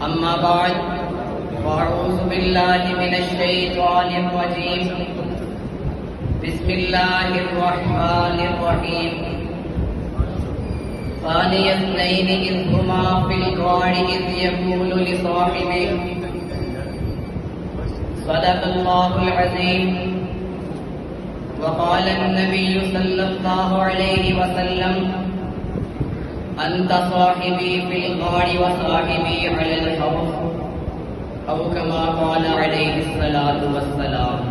أما بعد فأعوذ بالله من الشيطان الرجيم بسم الله الرحمن الرحيم ثاني اثنين إذ هما في الغار إذ يقول لصاحبه صدق الله العظيم وقال النبي صلى الله عليه وسلم أنت صاحبي في الغار وصاحبي على الحوض أو كما قال عليه الصلاة والسلام۔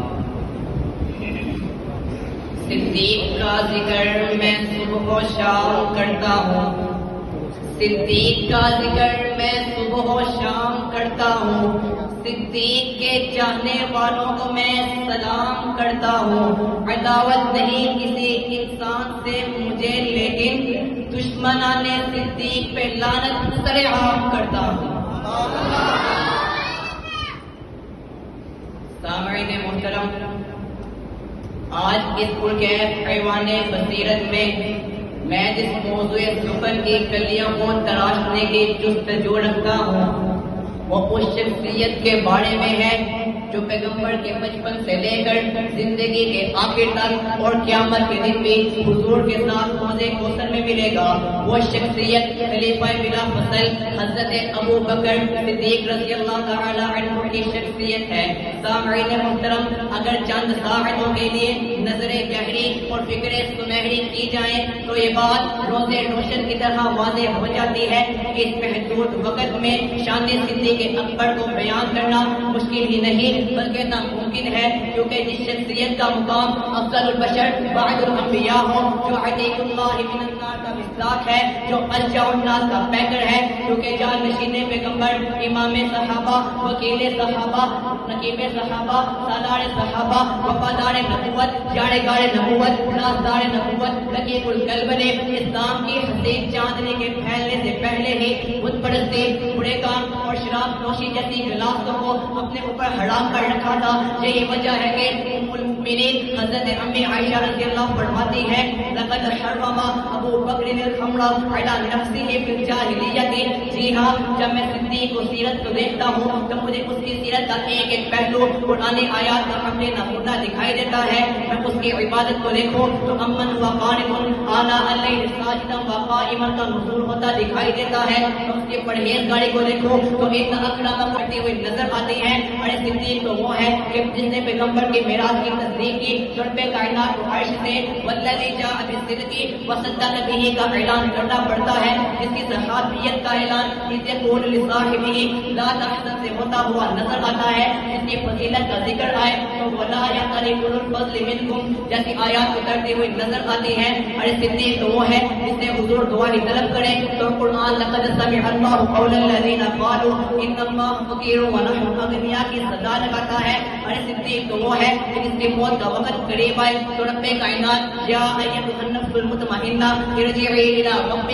صدیق کا ذکر میں صبح و شام کرتا ہوں، صدیق کا ذکر میں صبح و شام کرتا ہوں، صدیق کے چاہنے والوں کو میں سلام کرتا ہوں۔ عداوت نہیں کسی انسان سے مجھے، لیکن دشمنان صدیق پہ لعنت سرعام کرتا ہوں۔ سامعین محترم، آج اس پرکیف ایوان بصیرت میں جس موضوع سخن کی کلیوں کو تراشنے کی جستجو رکھتا ہوں وہ اس شخصیت کے بارے میں ہے جو پیغمبر کے بچپن سے لے کر زندگی کے آخر تک اور قیامت کے دن بھی حضور کے ساتھ حوض کوثر میں ملے گا۔ وہ شخصیت خلیفہ بلا فصل حضرت ابو بکر صدیق رضی اللہ تعالی عنہ کی شخصیت ہے۔ سامعین محترم، اگر چند ساعتوں کے لیے نظر گہری اور فکر سنہری کی جائے تو یہ بات روز روشن کی طرح واضح ہو جاتی ہے کہ اس محدود وقت میں شان صدیق اکبر کو بیان کرنا مشکل ہی نہیں بلکہ ناممکن ہے، کیونکہ جس شخصیت کا مقام افضل البشر بعد الانبیاء ہو، جو عتیق اللہ من النار کا مصداق ہے، جو ارجع الناس کا پیکر ہے، کیونکہ جان نشین پیغمبر، امام صحابہ، وکیل صحابہ، نقیب صحابہ، سالار صحابہ، وفادار نبوت، جاڑےگار نبوت، رازدار نبوت، رقیق القلب نے اسلام کی حسین چاندنی کے پھیلنے سے پہلے ہی بت پرستی، برے کام اور شراب نوشی جیسی غلاظتوں کو اپنے اوپر حرام کر رکھا تھا۔ یہی وجہ ہے کہ ام المؤمنین حضرت امی عائشہ رضی اللہ فرماتی ہے لقد حرم ابو بکر الخمر علی نفسہ فی الجاہلیۃ۔ جی ہاں، جب میں صدیق کو سیرت کو دیکھتا ہوں تو مجھے اس کی سیرت کا ایک ایک پہلو قرآن آیات کا حمل نمونہ دکھائی دیتا ہے۔ میں اس کی عبادت کو دیکھوں تو امن و قانت آناء اللیل ساجدا و قائما کا نزول ہوتا دکھائی دیتا ہے۔ اس کی پرہیزگاری کو دیکھو تو ایک اکرم کرتی ہوئی نظر آتی ہے۔ اور صدیق تو وہ ہے کہ جس نے پیغمبر کی معراج کی تصدیق کی، رب کائنات کو عرش سے والذی جاء بالصدق وصدق به کا اعلان کرنا پڑتا ہے، جس کی صحابیت کا اعلان اذ یقول لصاحبہ لا تحزن سے ہوتا ہوا نظر آتا ہے۔ جس کی فضیلت کا ذکر آئے تو ولا یأتل اولو الفضل منکم جیسی آیات اترتی ہوئی نظر آتی ہے۔ اور صدیق تو وہ ہے جس نے حضور دعا کی طلب کرے تو قرآن لقد سمع اللہ قول الذین قالوا ان اللہ فقیر ونحن اغنیاء کی صدا لگاتا ہے۔ اور صدیق تو وہ ہے کہ جس کی موت کا وقت قریب آئے تو رب کائنات یا ایتھا النفس المطمئنہ ارجعی الی ربک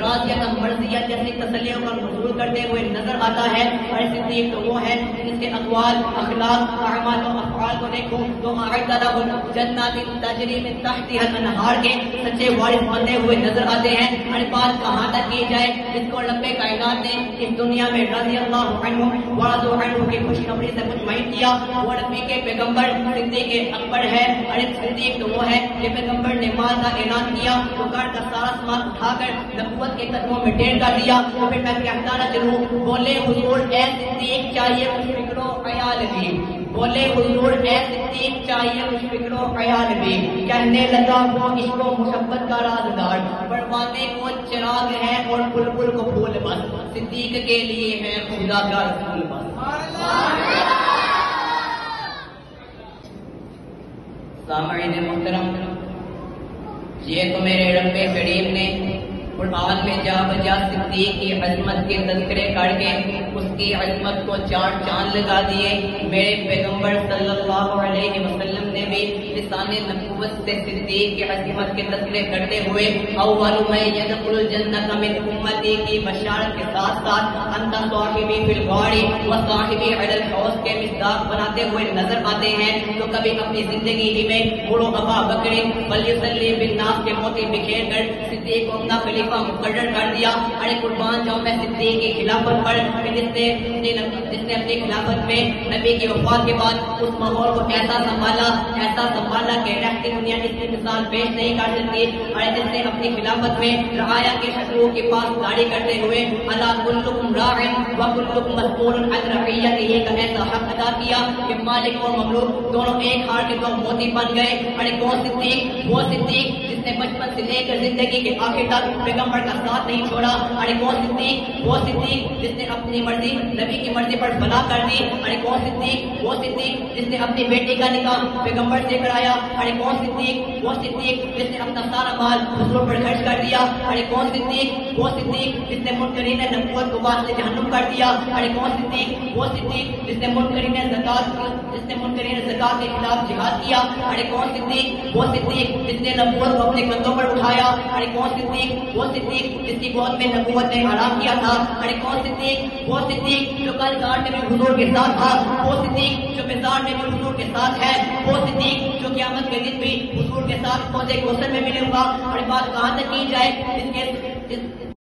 راضیۃ مرضیہ جیسی تسلیوں کا نزول کرتے ہوئے نظر آتا ہے۔ اور صدیق تو وہ ہے جس کے اقوال، اخلاق، اعمال و افعال کو دیکھو تو اعد لهم جنات تجری من تحتها الانہار کے سچے وارث بنتے ہوئے نظر آتے ہیں۔ اور بات کہاں تک کی جائے جس کو رب کائنات نے اس دنیا میں رضی اللہ عنہ ورضوا عنہ کی خوشخبری سے مطمئن کیا، وہ نبی کے پیغمبر صدیق اکبر ہے۔ اور صدیق تو وہ ہے کہ پیغمبر نے مال کا اعلان کیا تو گھر کا سارا سامان اٹھا کر نبوت کے قدموں میں ڈھیر کر دیا۔ تو پھر میں کہتا نہ چلوں، بولے حضور اے صدیق چاہیے کچھ فکر و خیال بھی، بولے حضور اے صدیق چاہیے کچھ فکر و خیال بھی۔ کہنے لگا وہ عشق و محبت کا رازدار، پروانے کو چراغ ہے اور بلبل کو پھول بس، صدیق کے لیے ہے خدا کا رسول بس۔ سامعین محترم، یہ تو میرے رب کریم نے قرآن میں جا بجا صدیق کی عظمت کے تذکرے کر کے اس کی عظمت کو چار چاند لگا دیے۔ میرے پیغمبر صلی اللہ علیہ وسلم نے بھی لسان نبوت سے صدیق کی عظمت کے تذکرے کرتے ہوئے اول من يدخل الجنة من امتی کی بشارت کے ساتھ ساتھ انت صاحبی فی الغار وصاحبی علی الحوض کے مصداق بناتے ہوئے نظر آتے ہیں۔ تو کبھی اپنی زندگی ہی میں بوڑھو ابا بکر ولیصلی بالناس کے موتی بکھیر کر صدیق کو اپنا خلیفہ خلیفہ مقرر کر دیا. ارے قربان جاؤں میں صدیق کی خلافت پر جس نے اپنی خلافت میں نبی کی وفات کے بعد اس ماحول کو ایسا سنبھالا کہ رہتی دنیا اس کی مثال پیش نہیں کر سکتی. ارے جس نے اپنی خلافت میں رعایا کے حقوق کے پاس داڑھی کرتے ہوئے الا کلکم راع و کلکم مسئول عن رعیتہ کا ایسا حق ادا کیا کہ مالک اور مملوک دونوں ایک ہار کے دو موتی بن گئے. ارے کون صدیق؟ وہ صدیق جس نے بچپن سے لے کر زندگی کے آخر تک پیغمبر کا ساتھ نہیں چھوڑا. ارے کون صدیق؟ وہ صدیق جس نے اپنی مرضی نبی کی مرضی پر فنا کر دی. ارے کون صدیق؟ وہ صدیق جس نے اپنی بیٹی کا نکاح پیغمبر سے کرایا. ارے کون صدیق؟ وہ صدیق جس نے اپنا سارا مال حضور پر خرچ کر دیا. ارے کون صدیق؟ وہ صدیق جس نے منکرین نبوت کو باعث جہنم کر دیا. ارے کون صدیق؟ وہ صدیق جس نے منکرین زکات کے خلاف جہاد کیا. ارے کون صدیق؟ وہ صدیق جس نے نبوت کو اپنے کندھوں پر اٹھایا. ارے کون صدیق؟ وہ صدیق جس کی گود میں نبوت نے آرام کیا تھا. ارے کون صدیق؟ وہ صدیق جو کل گھاٹ میں بھی حضور کے ساتھ تھا. وہ صدیق جو میدان میں بھی حضور کے ساتھ ہے. وہ صدیق جو قیامت کے دن بھی حضور کے ساتھ پودے کوثر میں ملے ہوگا. اور بات کہاں تک کی جائے